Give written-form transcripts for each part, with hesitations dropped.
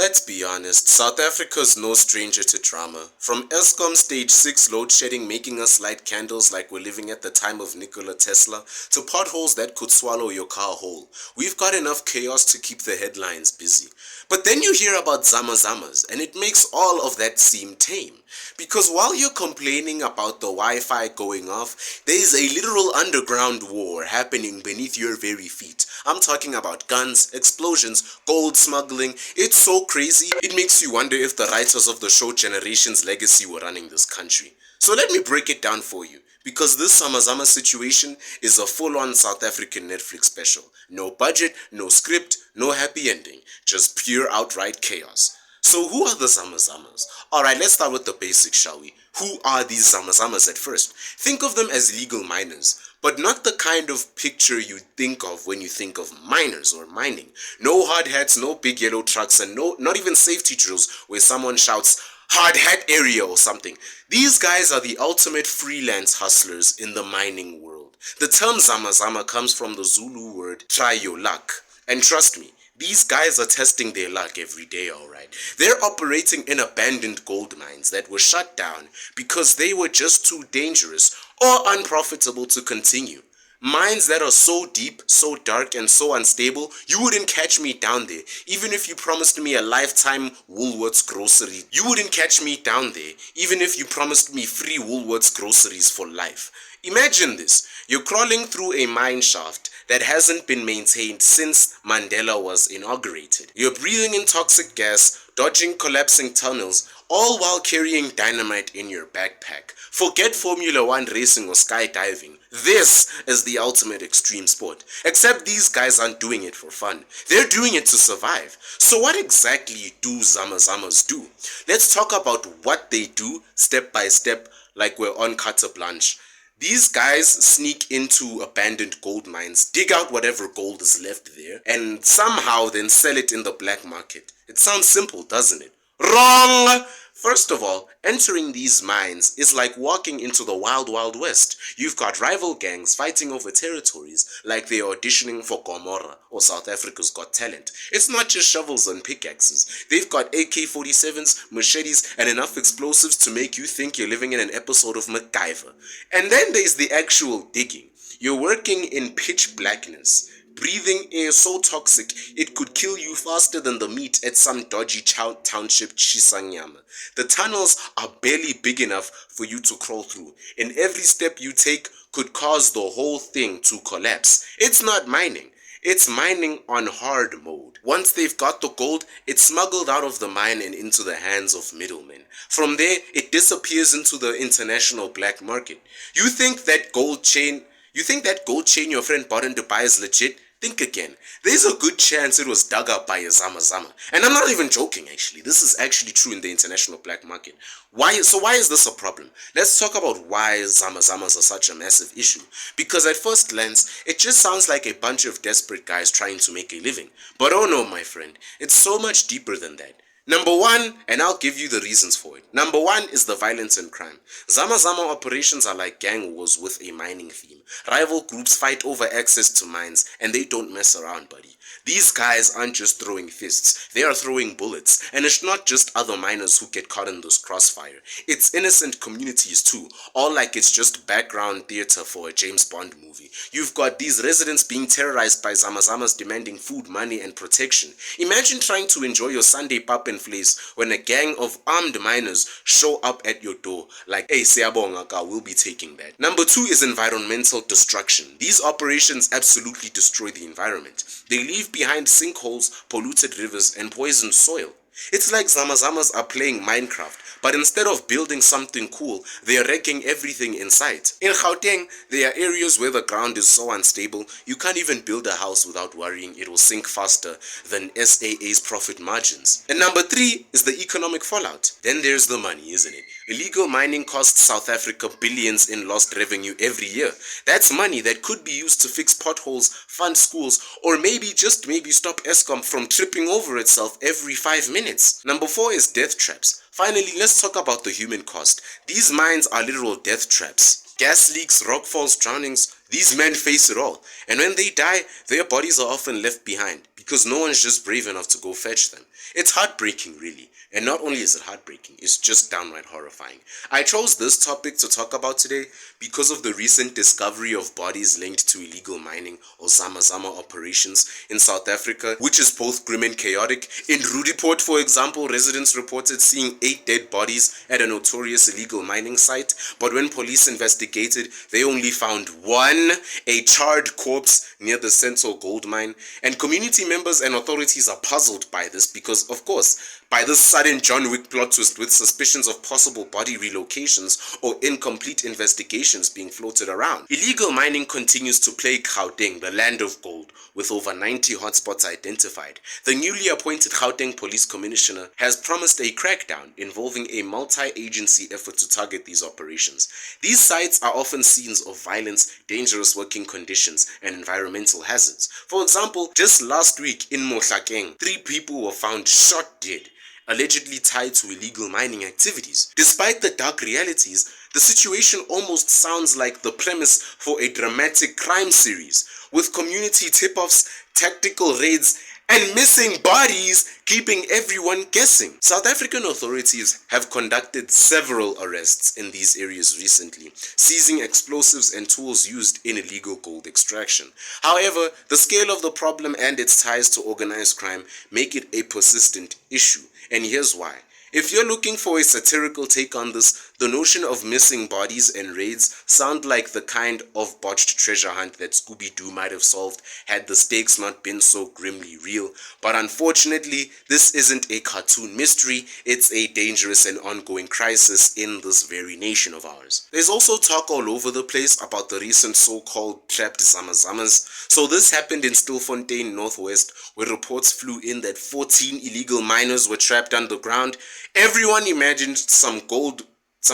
Let's be honest, South Africa's no stranger to drama. From Eskom stage 6 load shedding making us light candles like we're living at the time of Nikola Tesla, to potholes that could swallow your car whole. We've got enough chaos to keep the headlines busy. But then you hear about Zama Zamas, and it makes all of that seem tame. Because while you're complaining about the Wi-Fi going off, there is a literal underground war happening beneath your very feet. I'm talking about guns, explosions, gold smuggling. It's so crazy, it makes you wonder if the writers of the show Generation's Legacy were running this country. So let me break it down for you, because this Zama Zama situation is a full-on South African Netflix special. No budget, no script, no happy ending, just pure outright chaos. So who are the Zama Zamas? Alright, let's start with the basics, shall we? Who are these Zama Zamas at first? Think of them as legal miners, but not the kind of picture you think of when you think of miners or mining. No hard hats, no big yellow trucks, and not even safety drills where someone shouts, "hard hat area" or something. These guys are the ultimate freelance hustlers in the mining world. The term Zama Zama comes from the Zulu word, try your luck. And trust me, these guys are testing their luck every day, alright. They're operating in abandoned gold mines that were shut down because they were just too dangerous or unprofitable to continue. Mines that are so deep, so dark, and so unstable, you wouldn't catch me down there. Even if you promised me a lifetime Woolworths grocery, you wouldn't catch me down there. Even if you promised me free Woolworths groceries for life. Imagine this. You're crawling through a mine shaft that hasn't been maintained since Mandela was inaugurated. You're breathing in toxic gas, dodging collapsing tunnels, all while carrying dynamite in your backpack. Forget Formula 1 racing or skydiving. This is the ultimate extreme sport. Except these guys aren't doing it for fun. They're doing it to survive. So what exactly do Zama Zamas do? Let's talk about what they do step by step, like we're on carte blanche. These guys sneak into abandoned gold mines, dig out whatever gold is left there, and somehow then sell it in the black market. It sounds simple, doesn't it? Wrong! First of all, entering these mines is like walking into the wild, wild west. You've got rival gangs fighting over territories like they're auditioning for Gomorrah or South Africa's Got Talent. It's not just shovels and pickaxes. They've got AK-47s, machetes, and enough explosives to make you think you're living in an episode of MacGyver. And then there's the actual digging. You're working in pitch blackness, breathing air so toxic it could kill you faster than the meat at some dodgy township Chisanyama. The tunnels are barely big enough for you to crawl through, and every step you take could cause the whole thing to collapse. It's not mining. It's mining on hard mode. Once they've got the gold, it's smuggled out of the mine and into the hands of middlemen. From there, it disappears into the international black market. You think that gold chain your friend bought in Dubai is legit? Think again. There's a good chance it was dug up by a Zama Zama. And I'm not even joking, actually. This is actually true in the international black market. Why is this a problem? Let's talk about why Zama Zamas are such a massive issue. Because at first glance, it just sounds like a bunch of desperate guys trying to make a living. But oh no, my friend. It's so much deeper than that. Number one, and I'll give you the reasons for it. Number one is the violence and crime. Zama Zama operations are like gang wars with a mining theme. Rival groups fight over access to mines, and they don't mess around, buddy. These guys aren't just throwing fists, they are throwing bullets. And it's not just other miners who get caught in this crossfire. It's innocent communities too, all like it's just background theater for a James Bond movie. You've got these residents being terrorized by Zama Zamas demanding food, money, and protection. Imagine trying to enjoy your Sunday pap and fleece when a gang of armed miners show up at your door like, "Hey, siyabonga ka, we'll be taking that." Number two is environmental destruction. These operations absolutely destroy the environment. They leave behind sinkholes, polluted rivers, and poisoned soil. It's like Zama Zamas are playing Minecraft, but instead of building something cool, they are wrecking everything in sight. In Gauteng, there are areas where the ground is so unstable, you can't even build a house without worrying it will sink faster than SAA's profit margins. And number three is the economic fallout. Then there's the money, isn't it? Illegal mining costs South Africa billions in lost revenue every year. That's money that could be used to fix potholes, fund schools, or maybe stop Eskom from tripping over itself every 5 minutes. Number four is death traps. Finally, let's talk about the human cost. These mines are literal death traps. Gas leaks, rockfalls, drownings, these men face it all. And when they die, their bodies are often left behind because no one's just brave enough to go fetch them. It's heartbreaking, really. And not only is it heartbreaking, it's just downright horrifying. I chose this topic to talk about today because of the recent discovery of bodies linked to illegal mining or Zama Zama operations in South Africa, which is both grim and chaotic. In Rudiport, for example, residents reported seeing 8 dead bodies at a notorious illegal mining site, but when police investigated, they only found one, a charred corpse near the Central gold mine, and community members and authorities are puzzled by this because, of course, by this sudden John Wick plot twist with suspicions of possible body relocations or incomplete investigations being floated around. Illegal mining continues to plague Gauteng, the land of gold, with over 90 hotspots identified. The newly appointed Gauteng Police Commissioner has promised a crackdown involving a multi-agency effort to target these operations. These sites are often scenes of violence, dangerous working conditions, and environmental hazards. For example, just last week in Mohlakeng, 3 people were found shot dead, allegedly tied to illegal mining activities. Despite the dark realities, the situation almost sounds like the premise for a dramatic crime series, with community tip-offs, tactical raids, and missing bodies keeping everyone guessing. South African authorities have conducted several arrests in these areas recently, seizing explosives and tools used in illegal gold extraction. However, the scale of the problem and its ties to organized crime make it a persistent issue. And here's why. If you're looking for a satirical take on this, the notion of missing bodies and raids sound like the kind of botched treasure hunt that Scooby-Doo might have solved had the stakes not been so grimly real. But unfortunately, this isn't a cartoon mystery, it's a dangerous and ongoing crisis in this very nation of ours. There's also talk all over the place about the recent so-called trapped Zama Zamas. So this happened in Stilfontein, Northwest, where reports flew in that 14 illegal miners were trapped underground. Everyone imagined some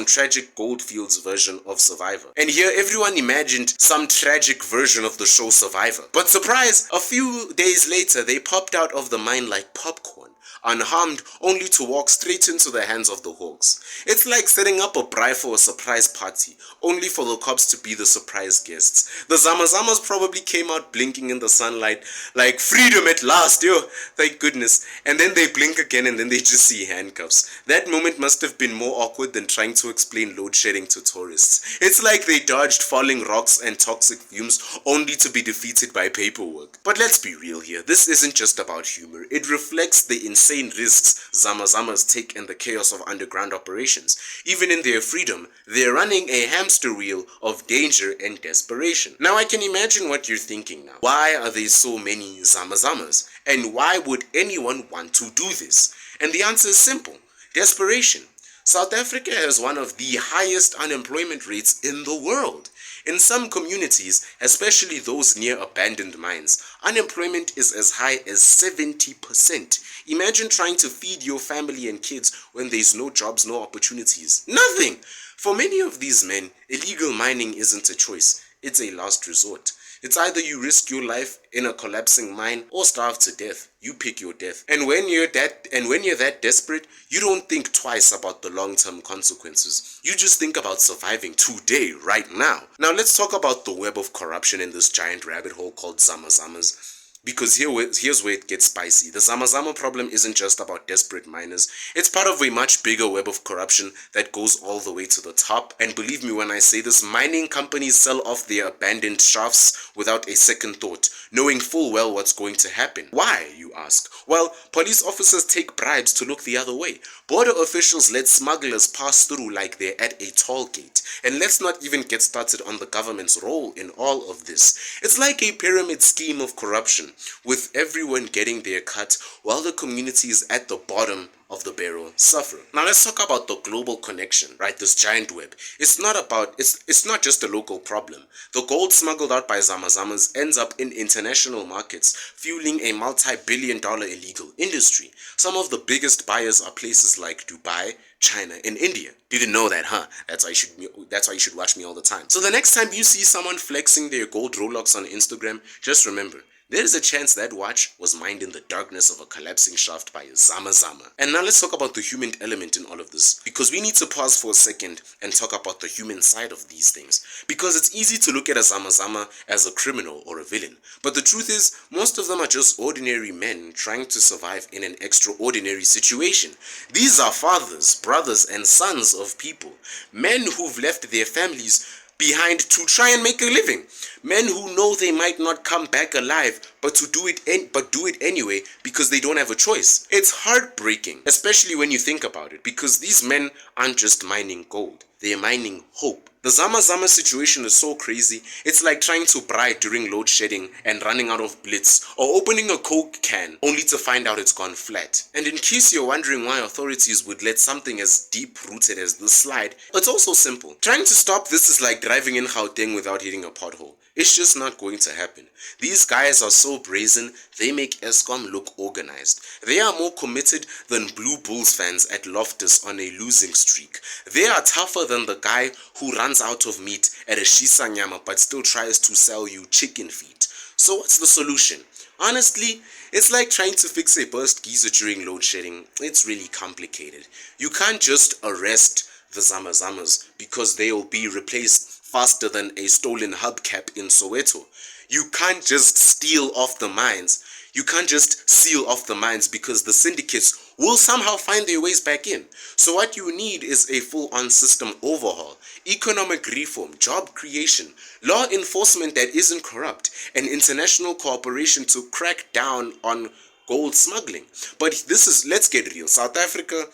tragic Goldfields version of Survivor. And here everyone imagined some tragic version of the show Survivor. But surprise, a few days later they popped out of the mine like popcorn, unharmed, only to walk straight into the hands of the hawks. It's like setting up a bribe for a surprise party, only for the cops to be the surprise guests. The Zama Zamas probably came out blinking in the sunlight like freedom at last, yo, thank goodness. And then they blink again and then they just see handcuffs. That moment must have been more awkward than trying to explain load shedding to tourists. It's like they dodged falling rocks and toxic fumes only to be defeated by paperwork. But let's be real here, this isn't just about humor. It reflects the insane risks Zama Zamas take in the chaos of underground operations. Even in their freedom, they're running a hamster wheel of danger and desperation. Now I can imagine what you're thinking now. Why are there so many Zama Zamas? And why would anyone want to do this? And the answer is simple. Desperation. South Africa has one of the highest unemployment rates in the world. In some communities, especially those near abandoned mines, unemployment is as high as 70%. Imagine trying to feed your family and kids when there's no jobs, no opportunities. Nothing! For many of these men, illegal mining isn't a choice, it's a last resort. It's either you risk your life in a collapsing mine or starve to death. You pick your death. And when you're that desperate, you don't think twice about the long-term consequences. You just think about surviving today, right now. Now let's talk about the web of corruption in this giant rabbit hole called Zama Zamas. Because here's where it gets spicy. The Zama Zama problem isn't just about desperate miners. It's part of a much bigger web of corruption that goes all the way to the top. And believe me when I say this, mining companies sell off their abandoned shafts without a second thought, knowing full well what's going to happen. Why, you ask? Well, police officers take bribes to look the other way. Border officials let smugglers pass through like they're at a toll gate. And let's not even get started on the government's role in all of this. It's like a pyramid scheme of corruption, with everyone getting their cut while the community is at the bottom of the barrel suffering. Now let's talk about the global connection, right? This giant web. It's not just a local problem. The gold smuggled out by Zama Zamas ends up in international markets, fueling a multi-billion-dollar illegal industry. Some of the biggest buyers are places like Dubai, China, and India. Didn't know that, huh? That's why you should watch me all the time. So the next time you see someone flexing their gold Rolex on Instagram, just remember, there is a chance that watch was mined in the darkness of a collapsing shaft by Zama Zama. And now let's talk about the human element in all of this, because we need to pause for a second and talk about the human side of these things. Because it's easy to look at a Zama Zama as a criminal or a villain, but the truth is, most of them are just ordinary men trying to survive in an extraordinary situation. These are fathers, brothers, and sons of people, men who've left their families behind to try and make a living, men who know they might not come back alive, but do it anyway because they don't have a choice. It's heartbreaking, especially when you think about it, because these men aren't just mining gold, they're mining hope. The Zama Zama situation is so crazy, it's like trying to bride during load shedding and running out of blitz, or opening a Coke can only to find out it's gone flat. And in case you're wondering why authorities would let something as deep-rooted as this slide, it's also simple. Trying to stop this is like driving in Gauteng without hitting a pothole. It's just not going to happen. These guys are so brazen, they make Eskom look organized. They are more committed than Blue Bulls fans at Loftus on a losing streak. They are tougher than the guy who runs out of meat at a Shisanyama but still tries to sell you chicken feet. So what's the solution? Honestly, it's like trying to fix a burst geyser during load shedding. It's really complicated. You can't just arrest the Zama Zamas because they'll be replaced faster than a stolen hubcap in Soweto. You can't just steal off the mines. You can't just seal off the mines because the syndicates will somehow find their ways back in. So what you need is a full-on system overhaul, economic reform, job creation, law enforcement that isn't corrupt, and international cooperation to crack down on gold smuggling. But let's get real, South Africa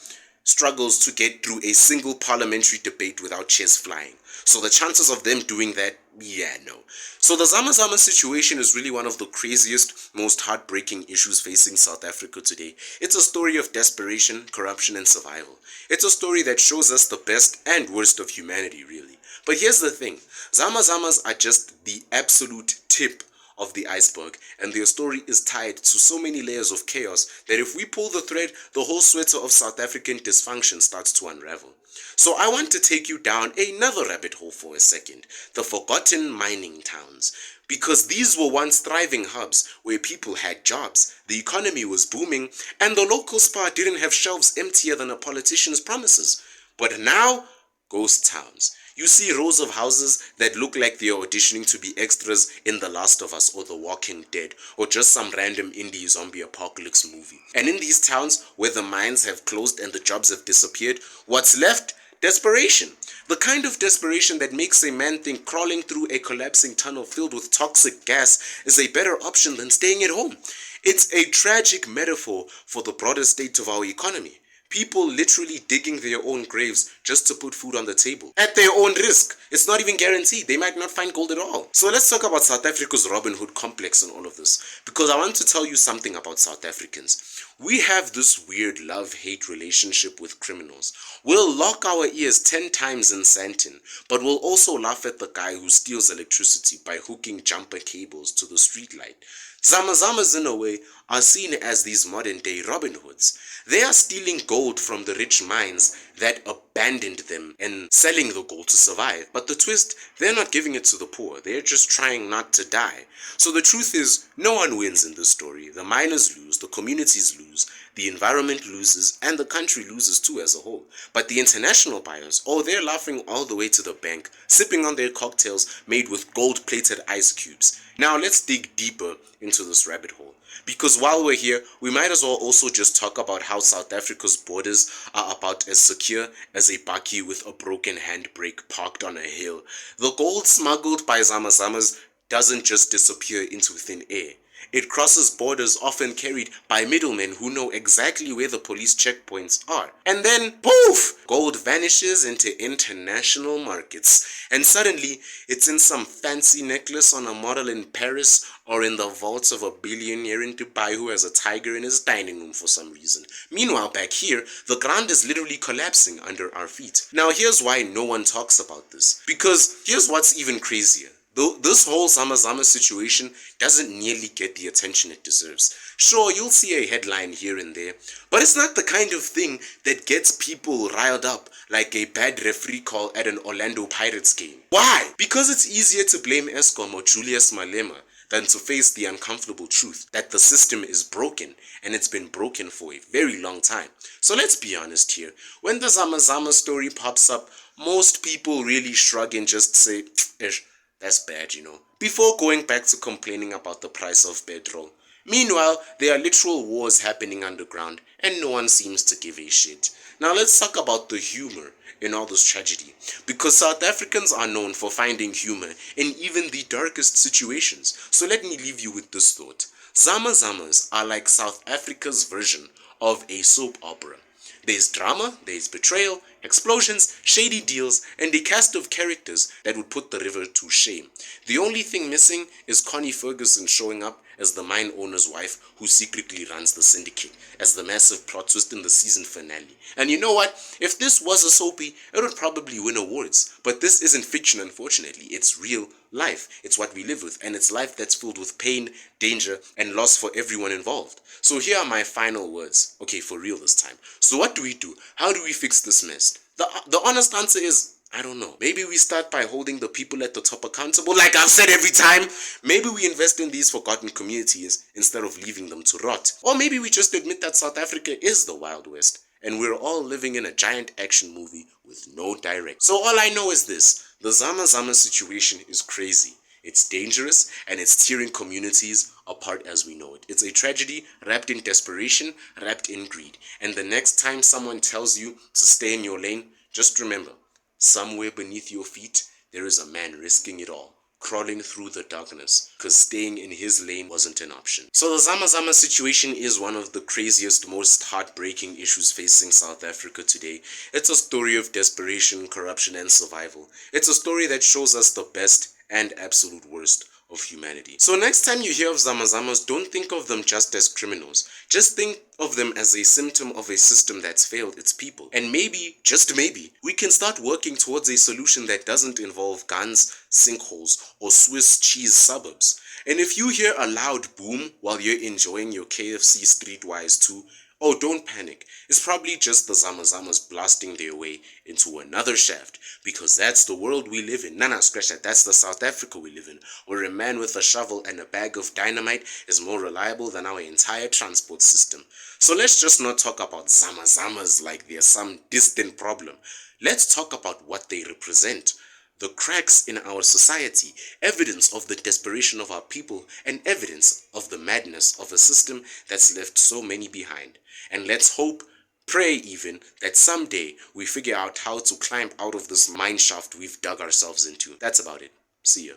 struggles to get through a single parliamentary debate without chairs flying. So the chances of them doing that, yeah, no. So the Zama Zama situation is really one of the craziest, most heartbreaking issues facing South Africa today. It's a story of desperation, corruption, and survival. It's a story that shows us the best and worst of humanity, really. But here's the thing, Zama Zamas are just the absolute tip of the iceberg, and their story is tied to so many layers of chaos that if we pull the thread, the whole sweater of South African dysfunction starts to unravel. So I want to take you down another rabbit hole for a second, the forgotten mining towns. Because these were once thriving hubs where people had jobs, the economy was booming, and the local spa didn't have shelves emptier than a politician's promises. But now, ghost towns. You see rows of houses that look like they are auditioning to be extras in The Last of Us or The Walking Dead or just some random indie zombie apocalypse movie. And in these towns where the mines have closed and the jobs have disappeared, what's left? Desperation. The kind of desperation that makes a man think crawling through a collapsing tunnel filled with toxic gas is a better option than staying at home. It's a tragic metaphor for the broader state of our economy. People literally digging their own graves just to put food on the table. At their own risk. It's not even guaranteed. They might not find gold at all. So let's talk about South Africa's Robin Hood complex and all of this. Because I want to tell you something about South Africans. We have this weird love-hate relationship with criminals. We'll lock our ears 10 times in Sandton, but we'll also laugh at the guy who steals electricity by hooking jumper cables to the streetlight. Zama Zamas, in a way, are seen as these modern-day Robin Hoods. They are stealing gold from the rich mines that abandoned them and selling the gold to survive. But the twist, they're not giving it to the poor. They're just trying not to die. So the truth is, no one wins in this story. The miners lose, the communities lose, the environment loses, and the country loses too as a whole. But the international buyers, oh, they're laughing all the way to the bank, sipping on their cocktails made with gold-plated ice cubes. Now let's dig deeper into this rabbit hole. Because while we're here, we might as well also just talk about how South Africa's borders are about as secure as a bakkie with a broken handbrake parked on a hill. The gold smuggled by Zama Zamas doesn't just disappear into thin air. It crosses borders often carried by middlemen who know exactly where the police checkpoints are. And then, poof! Gold vanishes into international markets. And suddenly, it's in some fancy necklace on a model in Paris or in the vaults of a billionaire in Dubai who has a tiger in his dining room for some reason. Meanwhile, back here, the ground is literally collapsing under our feet. Now, here's why no one talks about this. Because here's what's even crazier. This whole Zama Zama situation doesn't nearly get the attention it deserves. Sure, you'll see a headline here and there, but it's not the kind of thing that gets people riled up like a bad referee call at an Orlando Pirates game. Why? Because it's easier to blame Eskom or Julius Malema than to face the uncomfortable truth that the system is broken, and it's been broken for a very long time. So let's be honest here. When the Zama Zama story pops up, most people really shrug and just say, "Ish, that's bad, before going back to complaining about the price of petrol. Meanwhile, there are literal wars happening underground, and no one seems to give a shit. Now let's talk about the humor in all this tragedy, because South Africans are known for finding humor in even the darkest situations. So let me leave you with this thought. Zama Zamas are like South Africa's version of a soap opera. There's drama, there's betrayal, explosions, shady deals, and a cast of characters that would put the river to shame. The only thing missing is Connie Ferguson showing up as the mine owner's wife who secretly runs the syndicate, as the massive plot twist in the season finale. And you know what? If this was a soapy, it would probably win awards. But this isn't fiction, unfortunately. It's real life. It's what we live with, and it's life that's filled with pain, danger, and loss for everyone involved. So here are my final words. Okay, for real this time. So what do we do? How do we fix this mess? The honest answer is, I don't know. Maybe we start by holding the people at the top accountable, like I've said every time. Maybe we invest in these forgotten communities instead of leaving them to rot. Or maybe we just admit that South Africa is the Wild West, and we're all living in a giant action movie with no direct. So all I know is this. The Zama Zama situation is crazy. It's dangerous, and it's tearing communities apart as we know it. It's a tragedy wrapped in desperation, wrapped in greed. And the next time someone tells you to stay in your lane, just remember, somewhere beneath your feet, there is a man risking it all, crawling through the darkness, because staying in his lane wasn't an option. So the Zama Zama situation is one of the craziest, most heartbreaking issues facing South Africa today. It's a story of desperation, corruption, and survival. It's a story that shows us the best and absolute worst of humanity. So next time you hear of Zama Zamas, don't think of them just as criminals. Just think of them as a symptom of a system that's failed its people. And maybe, just maybe, we can start working towards a solution that doesn't involve guns, sinkholes, or Swiss cheese suburbs. And if you hear a loud boom while you're enjoying your KFC Streetwise 2, oh, don't panic. It's probably just the Zama Zamas blasting their way into another shaft, because that's the world we live in. Nah, scratch that. That's the South Africa we live in, where a man with a shovel and a bag of dynamite is more reliable than our entire transport system. So let's just not talk about Zama Zamas like they're some distant problem. Let's talk about what they represent. The cracks in our society, evidence of the desperation of our people, and evidence of the madness of a system that's left so many behind. And let's hope, pray even, that someday we figure out how to climb out of this mine shaft we've dug ourselves into. That's about it. See ya.